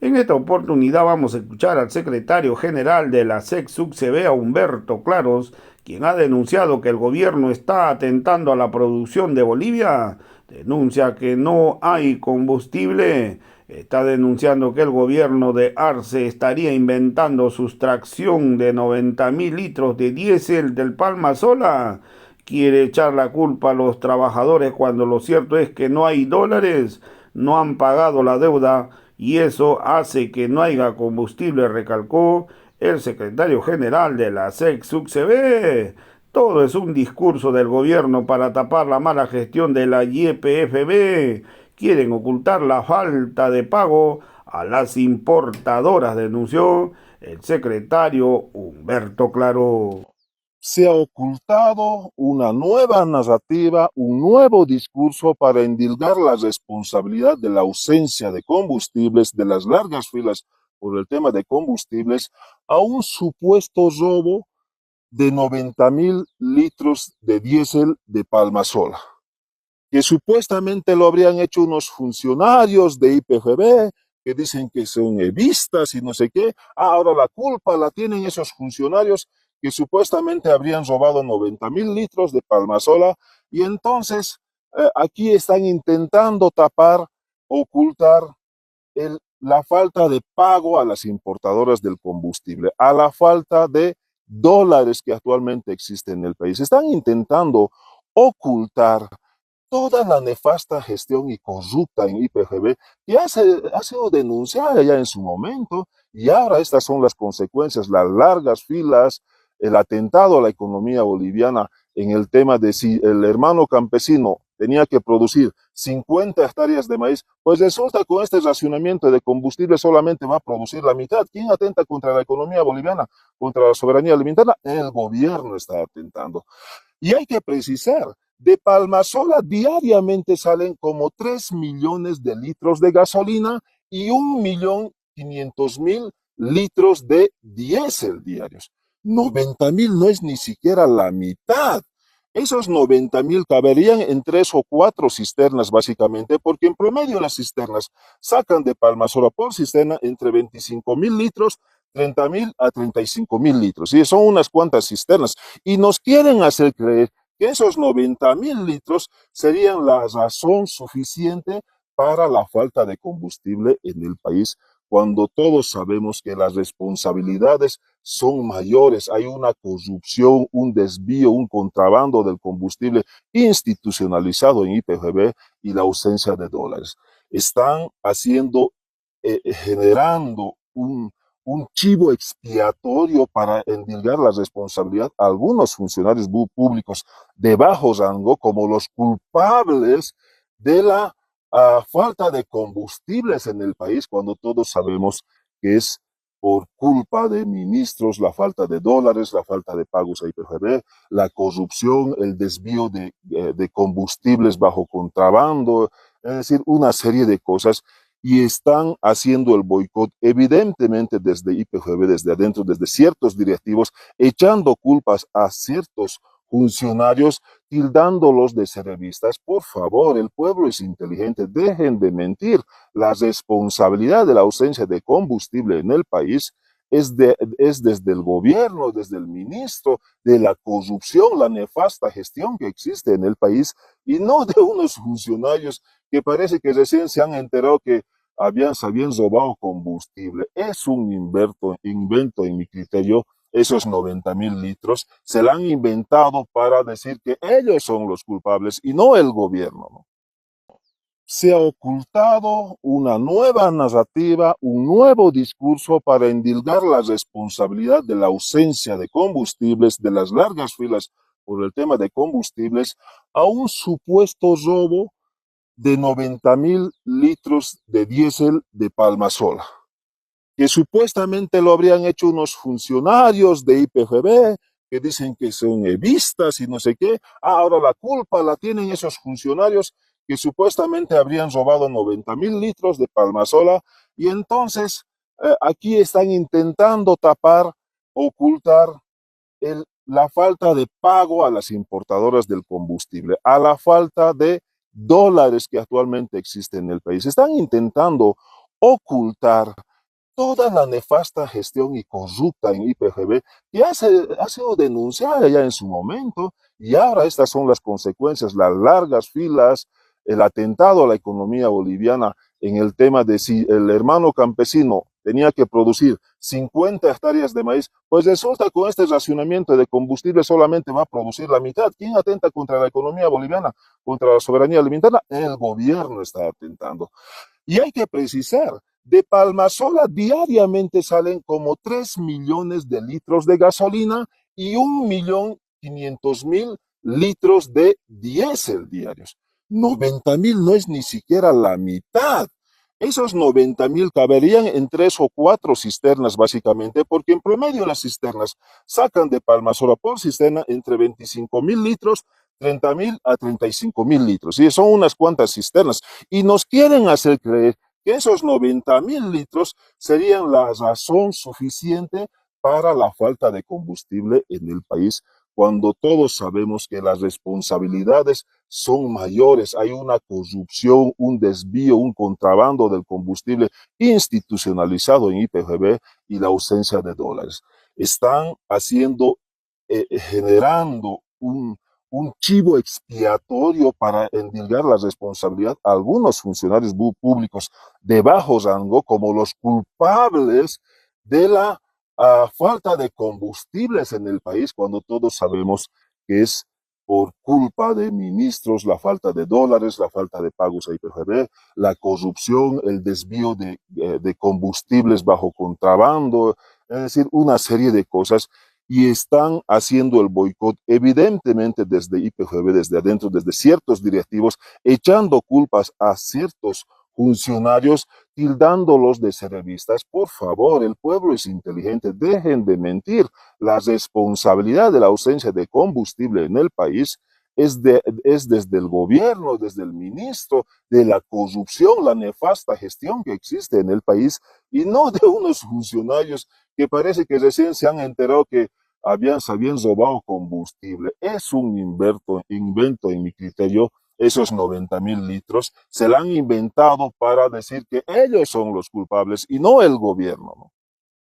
En esta oportunidad vamos a escuchar al secretario general de la SEC-SUCCB, Humberto Claros, quien ha denunciado que el gobierno está atentando a la producción de Bolivia. Denuncia que no hay combustible. Está denunciando que el gobierno de Arce estaría inventando sustracción de 90.000 litros de diésel del Palma Sola. Quiere echar la culpa a los trabajadores cuando lo cierto es que no hay dólares, no han pagado la deuda y eso hace que no haya combustible, recalcó el secretario general de la SEC-SUCCB. Todo es un discurso del gobierno para tapar la mala gestión de la YPFB. Quieren ocultar la falta de pago a las importadoras, denunció el secretario Humberto Claro. Se ha ocultado una nueva narrativa, un nuevo discurso para endilgar la responsabilidad de la ausencia de combustibles, de las largas filas por el tema de combustibles, a un supuesto robo de 90.000 litros de diésel de Palmasola, que supuestamente lo habrían hecho unos funcionarios de IPFB, que dicen que son evistas y no sé qué. Ahora la culpa la tienen esos funcionarios que supuestamente habrían robado 90.000 litros de Palmasola, y entonces aquí están intentando tapar, ocultar la falta de pago a las importadoras del combustible, a la falta de dólares que actualmente existen en el país. Están intentando ocultar toda la nefasta gestión y corrupta en IPGB, que ha sido denunciada ya en su momento, y ahora estas son las consecuencias, las largas filas, el atentado a la economía boliviana en el tema de si el hermano campesino tenía que producir 50 hectáreas de maíz, pues resulta que con este racionamiento de combustible solamente va a producir la mitad. ¿Quién atenta contra la economía boliviana, contra la soberanía alimentaria? El gobierno está atentando. Y hay que precisar, de Palmasola diariamente salen como 3 millones de litros de gasolina y 1.500.000 litros de diésel diarios. 90.000 no es ni siquiera la mitad. Esos 90.000 caberían en 3 o 4 cisternas básicamente, porque en promedio las cisternas sacan de Palmasola por cisterna entre 25.000 litros, 30.000 a 35.000 litros. Y son unas cuantas cisternas. Y nos quieren hacer creer que esos 90.000 litros serían la razón suficiente para la falta de combustible en el país, cuando todos sabemos que las responsabilidades son mayores. Hay una corrupción, un desvío, un contrabando del combustible institucionalizado en IPGB y la ausencia de dólares. Están generando un chivo expiatorio para endilgar la responsabilidad a algunos funcionarios públicos de bajo rango como los culpables de la falta de combustibles en el país, cuando todos sabemos que es por culpa de ministros, la falta de dólares, la falta de pagos a IPGB, la corrupción, el desvío de combustibles bajo contrabando, es decir, una serie de cosas, y están haciendo el boicot, evidentemente desde IPGB, desde adentro, desde ciertos directivos, echando culpas a ciertos funcionarios, tildándolos de cerebristas. Por favor, el pueblo es inteligente, dejen de mentir. La responsabilidad de la ausencia de combustible en el país es desde el gobierno, desde el ministro, de la corrupción, la nefasta gestión que existe en el país, y no de unos funcionarios que parece que recién se han enterado que se habían robado combustible. Es un invento en mi criterio. Esos 90.000 litros se la han inventado para decir que ellos son los culpables y no el gobierno, ¿no? Se ha ocultado una nueva narrativa, un nuevo discurso para endilgar la responsabilidad de la ausencia de combustibles, de las largas filas por el tema de combustibles, a un supuesto robo de 90.000 litros de diésel de Palmasola, que supuestamente lo habrían hecho unos funcionarios de IPGB, que dicen que son evistas y no sé qué. Ahora la culpa la tienen esos funcionarios que supuestamente habrían robado 90.000 litros de Palmasola, y entonces aquí están intentando tapar, ocultar la falta de pago a las importadoras del combustible, a la falta de dólares que actualmente existen en el país. Están intentando ocultar toda la nefasta gestión y corrupta en IPGB que ha sido denunciada ya en su momento, y ahora estas son las consecuencias, las largas filas, el atentado a la economía boliviana en el tema de si el hermano campesino tenía que producir 50 hectáreas de maíz, pues resulta con este racionamiento de combustible solamente va a producir la mitad. ¿Quién atenta contra la economía boliviana, contra la soberanía alimentaria? El gobierno está atentando. Y hay que precisar, de Palmasola diariamente salen como 3 millones de litros de gasolina y 1.500.000 litros de diésel diarios. 90.000 no es ni siquiera la mitad. Esos 90.000 caberían en 3 o 4 cisternas básicamente, porque en promedio las cisternas sacan de Palmasola por cisterna entre 25.000 litros, 30.000 a 35.000 litros. Y son unas cuantas cisternas. Y nos quieren hacer creer que esos 90.000 litros serían la razón suficiente para la falta de combustible en el país, cuando todos sabemos que las responsabilidades son mayores. Hay una corrupción, un desvío, un contrabando del combustible institucionalizado en IPGB y la ausencia de dólares. Están generando un chivo expiatorio para endilgar la responsabilidad a algunos funcionarios públicos de bajo rango como los culpables de la falta de combustibles en el país, cuando todos sabemos que es por culpa de ministros, la falta de dólares, la falta de pagos a IPGB, la corrupción, el desvío de combustibles bajo contrabando, es decir, una serie de cosas, y están haciendo el boicot evidentemente desde IPGB, desde adentro, desde ciertos directivos, echando culpas a ciertos funcionarios, tildándolos de cerebristas. Por favor, el pueblo es inteligente, dejen de mentir. La responsabilidad de la ausencia de combustible en el país es desde el gobierno, desde el ministro, de la corrupción, la nefasta gestión que existe en el país, y no de unos funcionarios que parece que recién se han enterado que se habían robado combustible. Es un invento en mi criterio. Esos 90.000 litros se la han inventado para decir que ellos son los culpables y no el gobierno, ¿no?